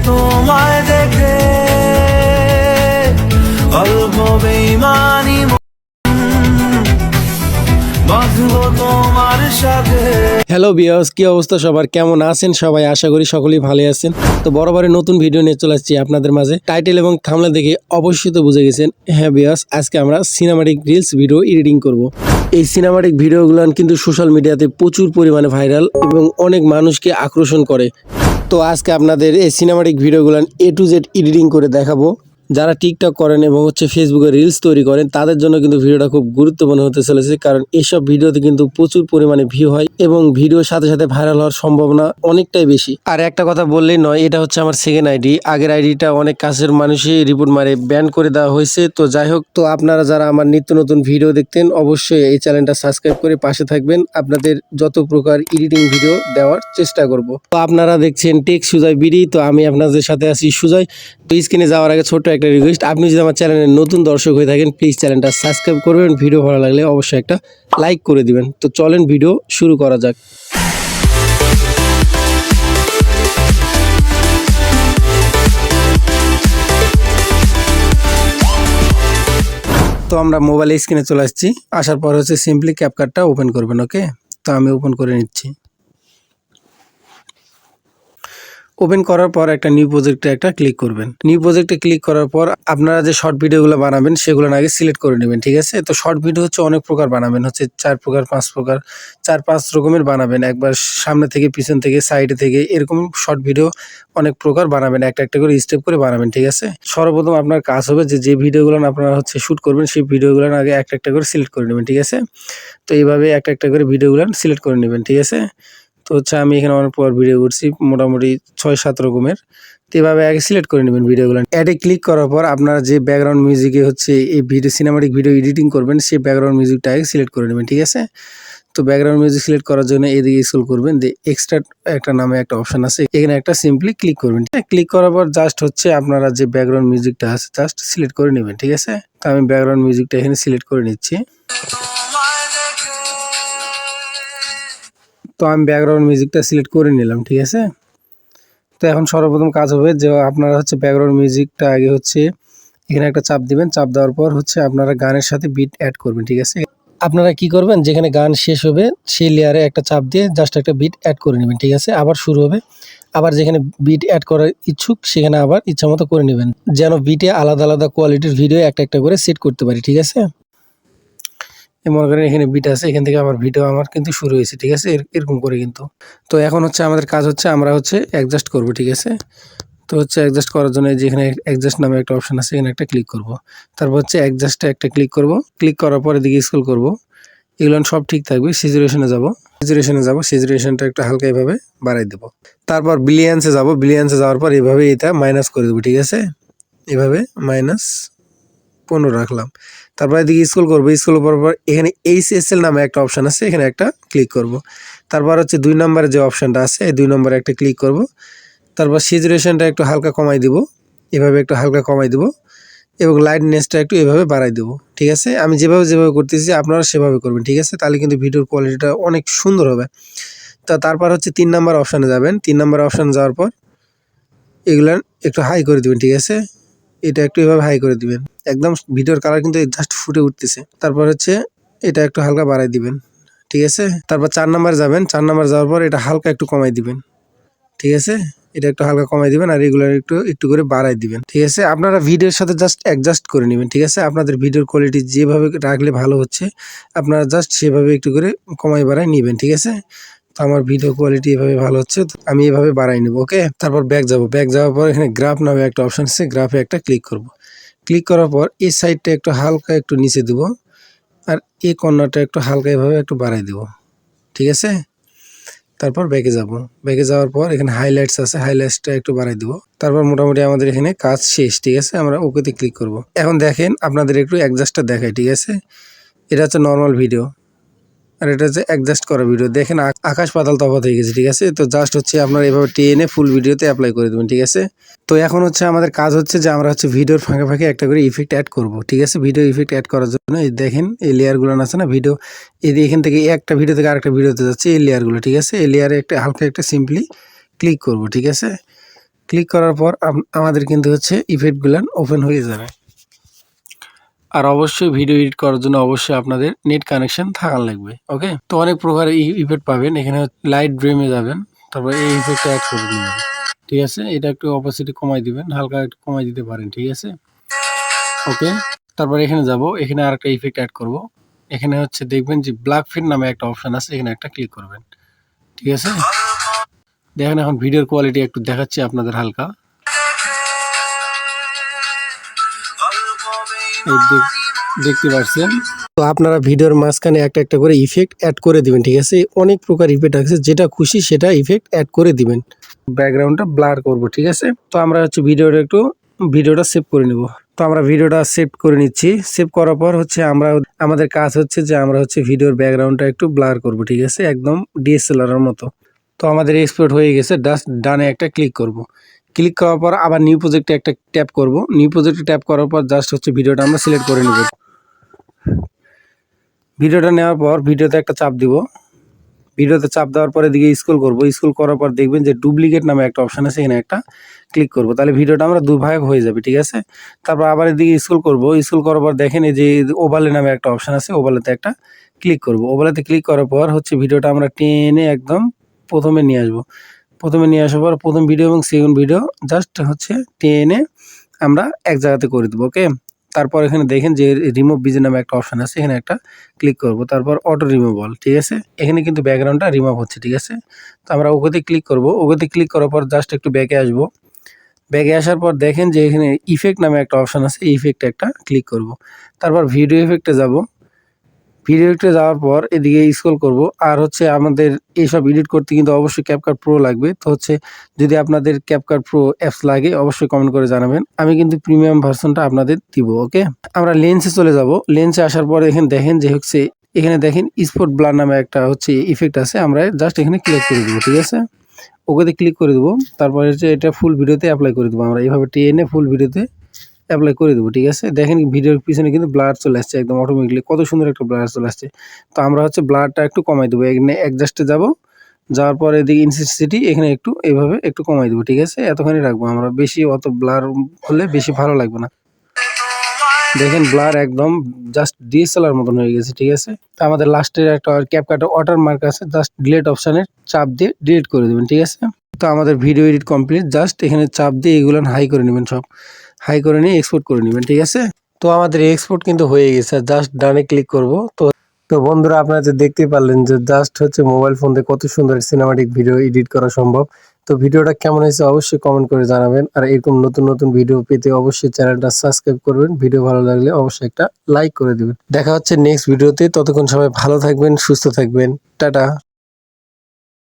তোমায় দেখে অল্প বেইমানি বাঁধবো তোমার সাথে। হ্যালো ভিউয়ার্স, কি অবস্থা সবার, কেমন আছেন সবাই? আশা করি সকলেই ভালো আছেন। তো বরাবরের নতুন ভিডিও নিয়ে চলে আসছি আপনাদের মাঝে। টাইটেল এবং থাম্বনেল দেখে অবশ্যই তো বুঝে গেছেন। হ্যাঁ ভিউয়ার্স, আজকে আমরা সিনেমাটিক রিলস ভিডিও এডিটিং করব। এই সিনেমাটিক ভিডিওগুলো কিন্তু সোশ্যাল মিডিয়াতে প্রচুর পরিমাণে ভাইরাল এবং অনেক মানুষকে আকর্ষণ করে। তো আজকে আপনাদের এই সিনেমাটিক ভিডিওগুলো A to Z এডিটিং করে দেখাবো। যারা টিকটক করেন এবং ফেসবুকে রিলস তৈরি করেন তাদের জন্য কিন্তু ভিডিওটা খুব গুরুত্বপূর্ণ হতে চলেছে, কারণ এইসব ভিডিওতে কিন্তু প্রচুর পরিমাণে ভিউ হয় এবং ভিডিওর সাথে সাথে ভাইরাল হওয়ার সম্ভাবনা অনেকটাই বেশি। আর একটা কথা বললেই নয়, এটা হচ্ছে আমার সেকেন্ড আইডি। আগের আইডিটা অনেক কাছের মানুষই রিপোর্ট মারে ব্যান করে দেওয়া হয়েছে। তো যাই হোক, তো আপনারা যারা আমার নিত্য নতুন ভিডিও দেখতেন অবশ্যই এই চ্যানেলটা সাবস্ক্রাইব করে পাশে থাকবেন। আপনাদের যত প্রকার এডিটিং ভিডিও দেওয়ার চেষ্টা করব। তো আপনারা দেখছেন টেক সুজয় বিডি। তো আমি আপনাদের সাথে আছি সুজয়। তো স্ক্রিনে যাওয়ার আগে ছোট্ট একটা রিকোয়েস্ট, আপনি যদি আমার চ্যানেলের নতুন দর্শক হয়ে থাকেন প্লিজ চ্যানেলটা সাবস্ক্রাইব করবেন। ভিডিও ভালো লাগলে অবশ্যই একটা লাইক করে দিবেন। তো চলেন ভিডিও শুরু করা যাক। তো আমরা মোবাইল স্ক্রিনে চলে আসছি। আসার পর সিম্পলি ক্যাপকাটটা ওপেন করবেন। ওকে, তো আমি ওপেন করে নিচ্ছি। ওপেন করার পর একটা নিউ প্রজেক্টে একটা ক্লিক করবেন। নিউ প্রজেক্টে ক্লিক করার পর আপনারা যে শর্ট ভিডিওগুলো বানাবেন সেগুলো আগে সিলেক্ট করে নেবেন, ঠিক আছে? তো শর্ট ভিডিও অনেক প্রকার বানাবেন, 4 প্রকার 5 প্রকার 4-5 রকমের বানাবেন। একবার সামনে থেকে, পিছন থেকে, সাইডে থেকে, এরকম শর্ট ভিডিও অনেক প্রকার বানাবেন। একটা একটা করে স্টেপ করে বানাবেন, ঠিক আছে? সর্বপ্রথম আপনার কাজ হবে যে ভিডিওগুলো আপনারা শ্যুট করবেন সেই ভিডিওগুলো আগে একটা একটা করে সিলেক্ট করে নেবেন, ঠিক আছে? তো এইভাবে একটা একটা করে ভিডিওগুলো সিলেক্ট করে নেবেন, ঠিক আছে? তো আমি এখানে অনেক পর ভিডিও করছি, মোটামুটি 6-7 রকমের। তো এভাবে আগে সিলেক্ট করে নেবেন ভিডিওগুলো। অ্যাডে ক্লিক করার পর আপনারা যে ব্যাকগ্রাউন্ড মিউজিকে এই ভিডিও সিনেমাটিক ভিডিও এডিটিং করবেন সেই ব্যাকগ্রাউন্ড মিউজিকটা আগে সিলেক্ট করে নেবেন, ঠিক আছে? তো ব্যাকগ্রাউন্ড মিউজিক সিলেক্ট করার জন্য এদিকে স্ক্রল করবেন, এক্সট্রা একটা নামে একটা অপশন আছে, এখানে একটা সিম্পলি ক্লিক করবেন। ক্লিক করার পর জাস্ট আপনারা যে ব্যাকগ্রাউন্ড মিউজিকটা আছে জাস্ট সিলেক্ট করে নেবেন, ঠিক আছে? তো আমি ব্যাকগ্রাউন্ড মিউজিকটা এখানে সিলেক্ট করে নিচ্ছি। তো আমি ব্যাকগ্রাউন্ড মিউজিকটা সিলেক্ট করে নিলাম, ঠিক আছে? তো এখন সর্বপ্রথম কাজ হবে যে আপনারা ব্যাকগ্রাউন্ড মিউজিকটা আগে এখানে একটা চাপ দিবেন। চাপ দেওয়ার পর আপনারা গানের সাথে বিট অ্যাড করবেন, ঠিক আছে? আপনারা কি করবেন, যেখানে গান শেষ হবে সেই লেয়ারে একটা চাপ দিয়ে জাস্ট একটা বিট অ্যাড করে নেবেন, ঠিক আছে? আবার শুরু হবে, আবার যেখানে বিট অ্যাড করার ইচ্ছুক সেখানে আবার ইচ্ছা মতো করে নেবেন, যেন বিটে আলাদা আলাদা কোয়ালিটির ভিডিও একটা একটা করে সেট করতে পারি, ঠিক আছে? মনে করেন এখানে বিট আছে, এখান থেকে আমার ভিডিও আমার কিন্তু শুরু হয়েছে, ঠিক আছে? এরকম করে কিন্তু। তো এখন আমাদের কাজ আমরা অ্যাডজাস্ট করব, ঠিক আছে? তো অ্যাডজাস্ট করার জন্য যেখানে অ্যাডজাস্ট নামে একটা অপশন আছে এখানে একটা ক্লিক করব। তারপর অ্যাডজাস্টে একটা ক্লিক করব। ক্লিক করার পরে দিকে স্ক্রল করব, এগুলো সব ঠিক থাকবে। সিচুয়েশনে যাব, সিচুয়েশনটা একটু হালকা এভাবে বাড়াই দেব। তারপর বিলিয়ন্সে যাব, বিলিয়ন্সে যাওয়ার পর এভাবে এটা মাইনাস করে দেবো, ঠিক আছে? এভাবে -15 রাখলাম। তারপর এদিকে স্ক্রল করবো, স্ক্রল করার পর এখানে HSL নামে একটা অপশন আছে, এখানে একটা ক্লিক করব। তারপর 2 নম্বরে যে অপশনটা আছে এই 2 নম্বরে একটা ক্লিক করব। তারপর স্যাচুরেশনটা একটু হালকা কমাই দিব, এভাবে একটু হালকা কমাই দিব এবং লাইটনেসটা একটু এভাবে বাড়াই দেব, ঠিক আছে? আমি যেভাবে করতেছি আপনারা সেভাবে করবেন, ঠিক আছে? তাহলে কিন্তু ভিডিওর কোয়ালিটিটা অনেক সুন্দর হবে। তারপর 3 নম্বর অপশানে যাবেন। 3 নম্বর অপশানে যাওয়ার পর এগুলা একটু হাই করে দিবেন, ঠিক আছে? এটা একটু এভাবে হাই করে দিবেন, একদম ভিডিওর কালার কিন্তু জাস্ট ফুটে উঠতেছে। তারপর এটা একটু হালকা বাড়াই দিবেন, ঠিক আছে? তারপর 4 নম্বরে যাবেন। 4 নম্বরে যাওয়ার পর এটা হালকা একটু কমাই দিবেন, ঠিক আছে? এটা একটু হালকা কমাই দিবেন আর এগুলো একটু করে বাড়াই দিবেন, ঠিক আছে? আপনারা ভিডিওর সাথে জাস্ট অ্যাডজাস্ট করে নেবেন, ঠিক আছে? আপনাদের ভিডিওর কোয়ালিটি যেভাবে রাখলে ভালো হচ্ছে আপনারা জাস্ট সেভাবে একটু করে কমাই বাড়াই নেবেন, ঠিক আছে? তো আমার ভিডিও কোয়ালিটি এভাবে ভালো হচ্ছে, আমি এভাবে বাড়াই নেব, ওকে? তারপর ব্যাক যাওয়ার পর এখানে গ্রাফ নামে একটা অপশন আছে, গ্রাফে একটা ক্লিক করব। ক্লিক করার পর এই সাইডটা একটু হালকা একটু নিচে দেব আর এই কর্নারটা একটু হালকা এভাবে একটু বাড়াই দেব, ঠিক আছে? তারপর ব্যাকে যাব। ব্যাকে যাওয়ার পর এখানে হাইলাইটস আছে, হাইলাইটসটা একটু বাড়াই দিব। তারপর মোটামুটি আমাদের এখানে কাজ শেষ, ঠিক আছে? আমরা ওকেতে ক্লিক করব। এখন দেখেন আপনাদের একটু অ্যাডজাস্টটা দেখাই, ঠিক আছে? এটা নর্মাল ভিডিও আর এটা অ্যাডজাস্ট করা ভিডিও। দেখেন আকাশ পাতাল তফাৎ হয়ে গেছে, ঠিক আছে? তো জাস্ট আপনারা এভাবে টেনে ফুল ভিডিওতে অ্যাপ্লাই করে দেবেন, ঠিক আছে? তো এখন আমাদের কাজ যে আমরা ভিডিওর ফাঁকে ফাঁকে একটা করে ইফেক্ট অ্যাড করব, ঠিক আছে? ভিডিও ইফেক্ট অ্যাড করার জন্য এই দেখেন এই লেয়ারগুলো আছে না, ভিডিও এখান থেকে একটা ভিডিও থেকে আরেকটা ভিডিওতে যাচ্ছে এই লেয়ারগুলো, ঠিক আছে? এই লেয়ারে হালকা একটা সিম্পলি ক্লিক করব, ঠিক আছে? ক্লিক করার পর আমাদের কিন্তু হচ্ছে ইফেক্টগুলো ওপেন হয়ে যাবে। আর অবশ্যই ভিডিও এডিট করার জন্য অবশ্যই আপনাদের নেট কানেকশন থাকা লাগবে। ওকে, তো অনেক প্রকার ইফেক্ট পাবেন এখানে। লাইট ড্রিমে যাবেন, তারপর এই ইফেক্টটা অ্যাড করে নেবেন। ঠিক আছে, এটা একটু অপাসিটি কমাই দিবেন, হালকা একটু কমাই দিতে পারেন। ঠিক আছে, ওকে। তারপর এখানে যাব, এখানে আরেকটা ইফেক্ট অ্যাড করব। এখানে হচ্ছে দেখবেন যে ব্ল্যাক ফিট নামে একটা অপশন আছে, এখানে একটা ক্লিক করবেন। ঠিক আছে, দেখেন এখন ভিডিওর কোয়ালিটি একটু দেখাচ্ছি আপনাদের হালকা। এই দেখতে পাচ্ছেন। তো আপনারা ভিডিওর মাঝখানে একটা একটা করে ইফেক্ট অ্যাড করে দিবেন। ঠিক আছে, অনেক প্রকার ইফেক্ট আছে, যেটা খুশি সেটা ইফেক্ট অ্যাড করে দিবেন। ব্যাকগ্রাউন্ডটা ব্লার করব। ঠিক আছে, তো আমরা হচ্ছে ভিডিওটা সেভ করে নেব। তো আমরা ভিডিওটা সেভ করে নিচ্ছি। সেভ করার পর হচ্ছে আমাদের কাজ হচ্ছে যে আমরা হচ্ছে ভিডিওর ব্যাকগ্রাউন্ডটা একটু ব্লার করব। ঠিক আছে, একদম ডিএসএলআর এর মতো। তো আমাদের এক্সপোর্ট হয়ে গেছে। জাস্ট ডানে একটা ক্লিক করব। ক্লিক করার পর আবার নিউ প্রজেক্টে একটা ট্যাপ করব। নিউ প্রজেক্টে ট্যাপ করার পর জাস্ট হচ্ছে ভিডিওটা আমরা সিলেক্ট করে নেব। ভিডিওটা নেওয়ার পর ভিডিওতে একটা চাপ দিব। ভিডিওতে চাপ দেওয়ার পরে দিকে স্ক্রল করব। স্ক্রল করার পর দেখবেন যে ডুপ্লিকেট নামে একটা অপশন আছে, এখানে একটা ক্লিক করব। তাহলে ভিডিওটা আমরা দুই ভাগ হয়ে যাবে। ঠিক আছে, তারপর আবার এদিকে স্ক্রল করব। স্ক্রল করার পর দেখেন এই যে ওভারলে নামে একটা অপশন আছে, ওভারলেতে একটা ক্লিক করব। ওভারলেতে ক্লিক করার পর হচ্ছে ভিডিওটা আমরা টেনে একদম প্রথমে নিয়ে আসবো। প্রথমে নিয়ে আসার পর প্রথম ভিডিও এবং সেকেন্ড ভিডিও জাস্ট হচ্ছে টেনে আমরা এক জায়গাতে করে দেবো। ওকে, তারপর এখানে দেখেন যে রিমুভ বিজি নামে একটা অপশন আছে, এখানে একটা ক্লিক করব। তারপর অটো রিমুভাল। ঠিক আছে, এখানে কিন্তু ব্যাকগ্রাউন্ডটা রিমুভ হচ্ছে। ঠিক আছে, তো আমরা ওকেতে ক্লিক করব। ওকেতে ক্লিক করার পর জাস্ট একটু ব্যাকে আসবো। ব্যাকে আসার পর দেখেন যে এখানে ইফেক্ট নামে একটা অপশন আছে, এই ইফেক্টে একটা ক্লিক করব। তারপর ভিডিও ইফেক্টে যাব। ভিডিও এডিটে যাওয়ার পর এদিকে স্ক্রল করব। আর হচ্ছে আমাদের এইসব এডিট করতে কিন্তু অবশ্যই ক্যাপকাট প্রো লাগবে। তো হচ্ছে যদি আপনাদের ক্যাপকাট প্রো অ্যাপস লাগে অবশ্যই কমেন্ট করে জানাবেন। আমি কিন্তু প্রিমিয়াম ভার্সনটা আপনাদের দিব। ওকে, আমরা লেন্সে চলে যাব। লেন্সে আসার পর এখানে দেখেন যে হচ্ছে এখানে দেখেন স্পট ব্লার নামে একটা হচ্ছে ইফেক্ট আছে, আমরা জাস্ট এখানে ক্লিক করে দেবো। ঠিক আছে, ওকেতে ক্লিক করে দেবো। তারপরে হচ্ছে এটা ফুল ভিডিওতে অ্যাপ্লাই করে দেবো। আমরা এইভাবে টেনে ফুল ভিডিওতে অ্যাপ্লাই করে দেবো। ঠিক আছে, দেখেন ভিডিওর পিছনে কিন্তু ব্লার চলে আসছে একদম অটোমেটিকলি, কত সুন্দর একটা ব্লার চলে আসছে। তো আমরা হচ্ছে ব্লারটা একটু কমাই দেবো। এখানে অ্যাডজাস্টে যাব, যাওয়ার পরে এদিকে ইনটেনসিটি এখানে একটু এইভাবে একটু কমাই দেবো। ঠিক আছে, এতখানি রাখবো আমরা, বেশি অত ব্লার হলে বেশি ভালো লাগবে না। দেখেন ব্লার একদম জাস্ট ডিএসএলআর মতন হয়ে গেছে। ঠিক আছে, তো আমাদের লাস্টের একটা ক্যাপকাটে ওয়াটারমার্ক আছে, জাস্ট ডিলিট অপশানে চাপ দিয়ে ডিলিট করে দেবেন। ঠিক আছে, তো আমাদের ভিডিও এডিট কমপ্লিট। জাস্ট এখানে চাপ দিয়ে এগুলো হাই করে নেবেন, সব হাই করে নিয়ে এক্সপোর্ট করে নেবেন। ঠিক আছে, তো আমাদের এক্সপোর্ট কিন্তু হয়ে গেছে। জাস্ট ডানে ক্লিক করব। তো বন্ধুরা আপনারা যে দেখতে পারলেন যে জাস্ট হচ্ছে মোবাইল ফোন দিয়ে কত সুন্দর সিনেমাটিক ভিডিও এডিট করা সম্ভব। তো ভিডিওটা কেমন হয়েছে অবশ্যই কমেন্ট করে জানাবেন। আর এরকম নতুন নতুন ভিডিও পেতে অবশ্যই চ্যানেলটা সাবস্ক্রাইব করবেন। ভিডিও ভালো লাগলে অবশ্যই একটা লাইক করে দিবেন। দেখা হচ্ছে নেক্সট ভিডিওতে। ততক্ষণ সবাই ভালো থাকবেন, সুস্থ থাকবেন। টাটা।